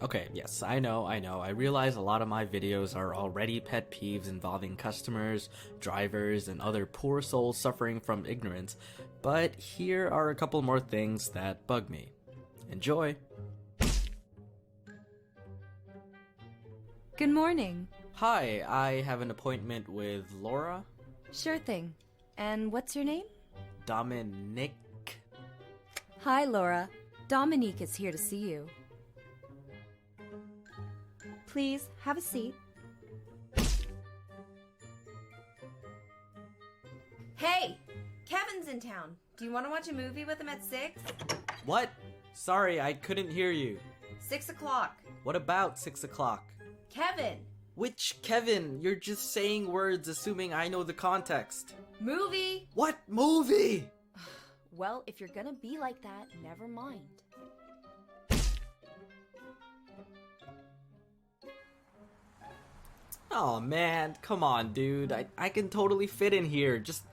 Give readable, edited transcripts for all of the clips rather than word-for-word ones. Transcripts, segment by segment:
Okay, yes, I know. I realize a lot of my videos are already pet peeves involving customers, drivers, and other poor souls suffering from ignorance, but here are a couple more things that bug me. Enjoy! Good morning. Hi, I have an appointment with Laura? Sure thing. And what's your name? Dominic? Hi, Laura. Dominique is here to see you. Please, have a seat. Hey! Kevin's in town. Do you want to watch a movie with him at 6? What? Sorry, I couldn't hear you. 6 o'clock. What about 6 o'clock? Kevin! Which Kevin? You're just saying words assuming I know the context. Movie! What movie? Well, if you're gonna be like that, never mind. Oh man, come on dude, I can totally fit in here, just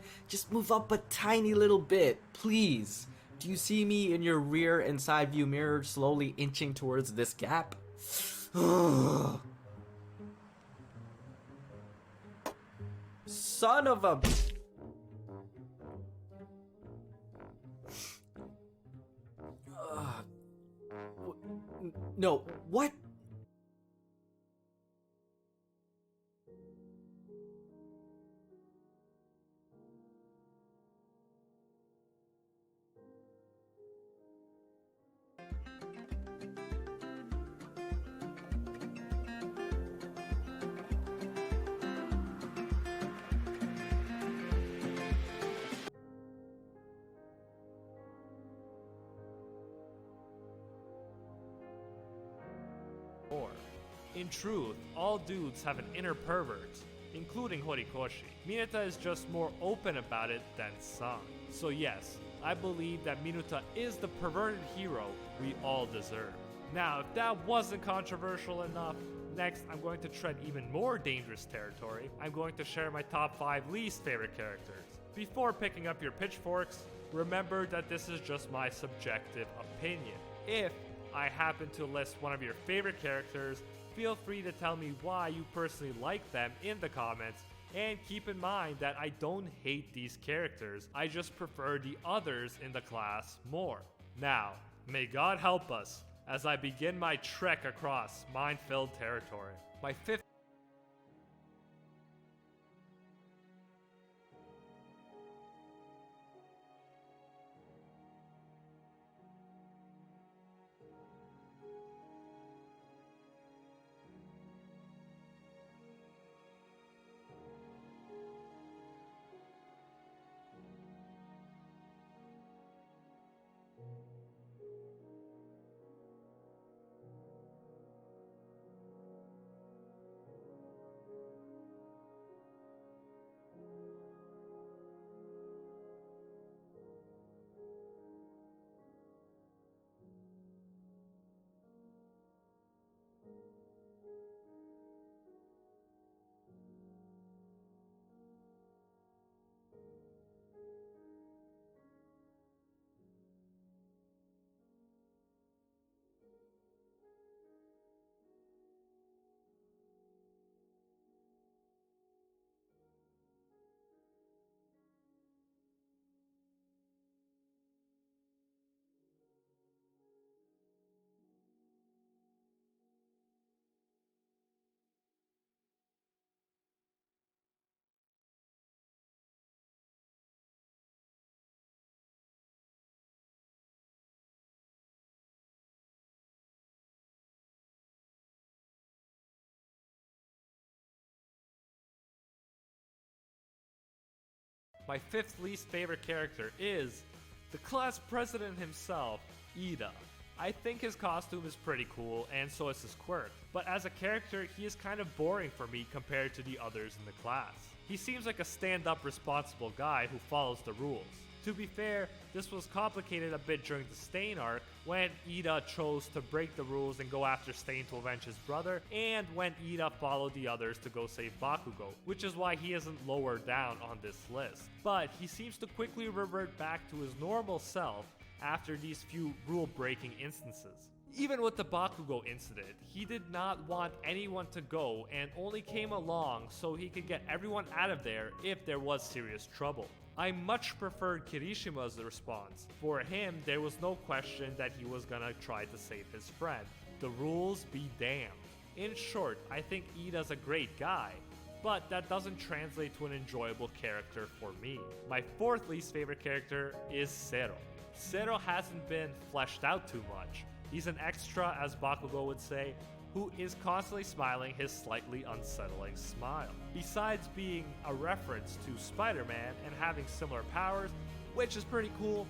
move up a tiny little bit, please. Do you see me in your rear and side view mirror slowly inching towards this gap? Son of a... No, what? In truth, all dudes have an inner pervert, including Horikoshi. Mineta is just more open about it than some. So yes, I believe that Minuta is the perverted hero we all deserve. Now, if that wasn't controversial enough, next I'm going to tread even more dangerous territory. I'm going to share my top 5 least favorite characters. Before picking up your pitchforks, remember that this is just my subjective opinion. If I happen to list one of your favorite characters, feel free to tell me why you personally like them in the comments, and keep in mind that I don't hate these characters, I just prefer the others in the class more. Now, may God help us as I begin my trek across mine-filled territory. My fifth My fifth least favorite character is the class president himself, Ida. I think his costume is pretty cool, and so is his quirk, but as a character, he is kind of boring for me compared to the others in the class. He seems like a stand-up responsible guy who follows the rules. To be fair, this was complicated a bit during the Stain arc, when Ida chose to break the rules and go after Stain to avenge his brother, and when Ida followed the others to go save Bakugo, which is why he isn't lower down on this list. But he seems to quickly revert back to his normal self after these few rule-breaking instances. Even with the Bakugo incident, he did not want anyone to go and only came along so he could get everyone out of there if there was serious trouble. I much preferred Kirishima's response. For him, there was no question that he was gonna try to save his friend. The rules be damned. In short, I think Iida's a great guy, but that doesn't translate to an enjoyable character for me. My fourth least favorite character is Zero. Zero hasn't been fleshed out too much. He's an extra, as Bakugo would say, who is constantly smiling his slightly unsettling smile. Besides being a reference to Spider-Man and having similar powers, which is pretty cool,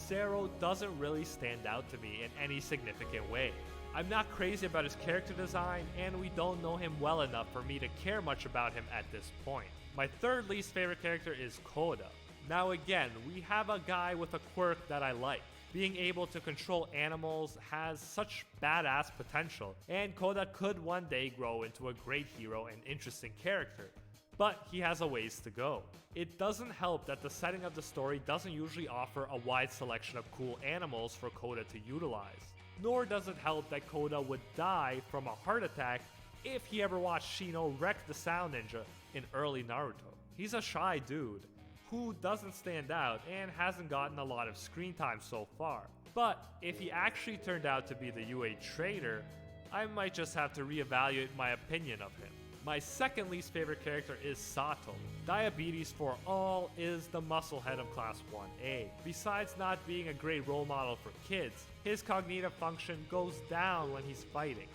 Zero doesn't really stand out to me in any significant way. I'm not crazy about his character design, and we don't know him well enough for me to care much about him at this point. My third least favorite character is Koda. Now again, we have a guy with a quirk that I like. Being able to control animals has such badass potential, and Koda could one day grow into a great hero and interesting character, but he has a ways to go. It doesn't help that the setting of the story doesn't usually offer a wide selection of cool animals for Koda to utilize. Nor does it help that Koda would die from a heart attack if he ever watched Shino wreck the Sound Ninja in early Naruto. He's a shy dude who doesn't stand out and hasn't gotten a lot of screen time so far. But if he actually turned out to be the UA traitor, I might just have to reevaluate my opinion of him. My second least favorite character is Sato. Diabetes for all is the musclehead of Class 1A. Besides not being a great role model for kids, his cognitive function goes down when he's fighting,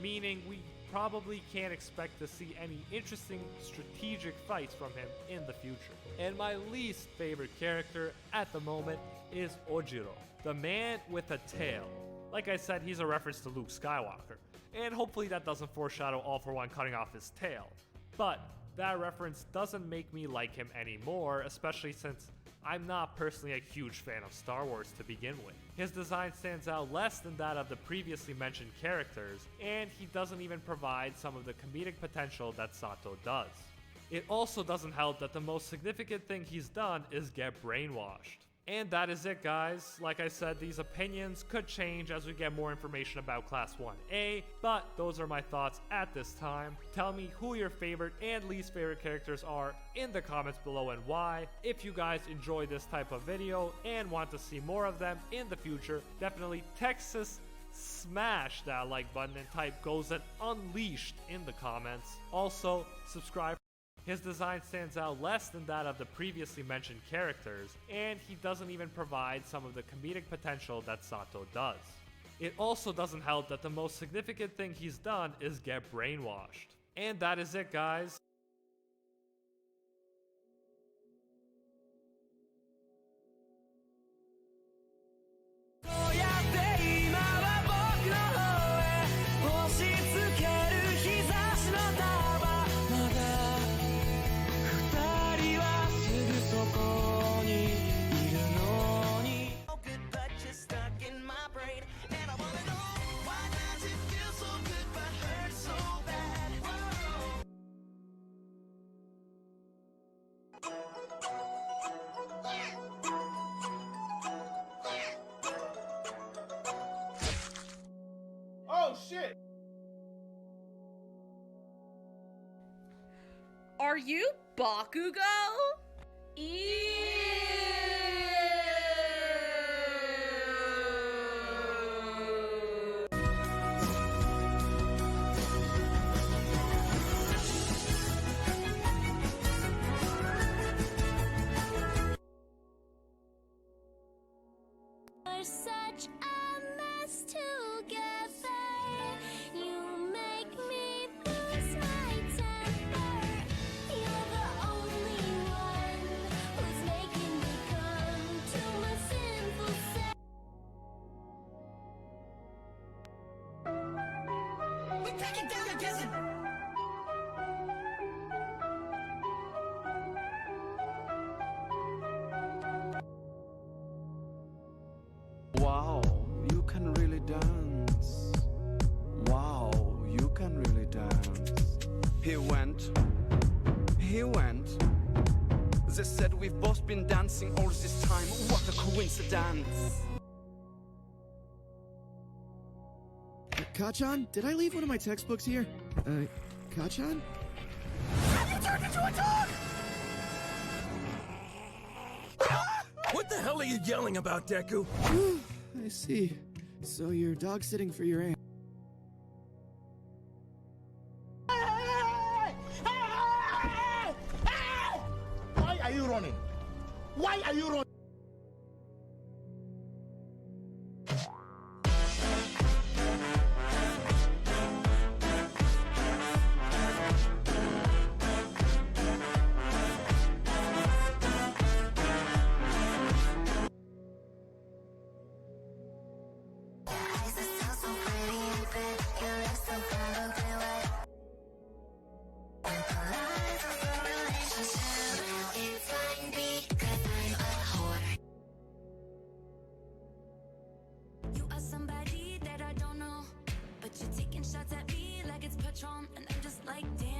meaning we probably can't expect to see any interesting strategic fights from him in the future. And my least favorite character at the moment is Ojiro, the man with a tail. Like I said, he's a reference to Luke Skywalker, and hopefully that doesn't foreshadow All For One cutting off his tail. But that reference doesn't make me like him anymore, especially since I'm not personally a huge fan of Star Wars to begin with. His design stands out less than that of the previously mentioned characters, and he doesn't even provide some of the comedic potential that Sato does. It also doesn't help that the most significant thing he's done is get brainwashed. And that is it, guys. Like I said, these opinions could change as we get more information about Class 1A, but those are my thoughts at this time. Tell me who your favorite and least favorite characters are in the comments below and why. If you guys enjoy this type of video and want to see more of them in the future, definitely Texas smash that like button and type "Goes and Unleashed" in the comments. Also, subscribe. His design stands out less than that of the previously mentioned characters, and he doesn't even provide some of the comedic potential that Sato does. It also doesn't help that the most significant thing he's done is get brainwashed. And that is it, guys. Oh shit! Are you Bakugo? We're such a mess together. You make me lose my temper. You're the only one who's making me come to my sinful self. We're breaking down together. Wow, you can really dance. Wow, you can really dance. He went. They said we've both been dancing all this time. What a coincidence. Kachan? Did I leave one of my textbooks here? Kachan? What the hell are you yelling about, Deku? I see. So you're dog sitting for your aunt. Why are you running? Why are you running? You are somebody that I don't know, but you're taking shots at me like it's Patron, and I'm just like, damn.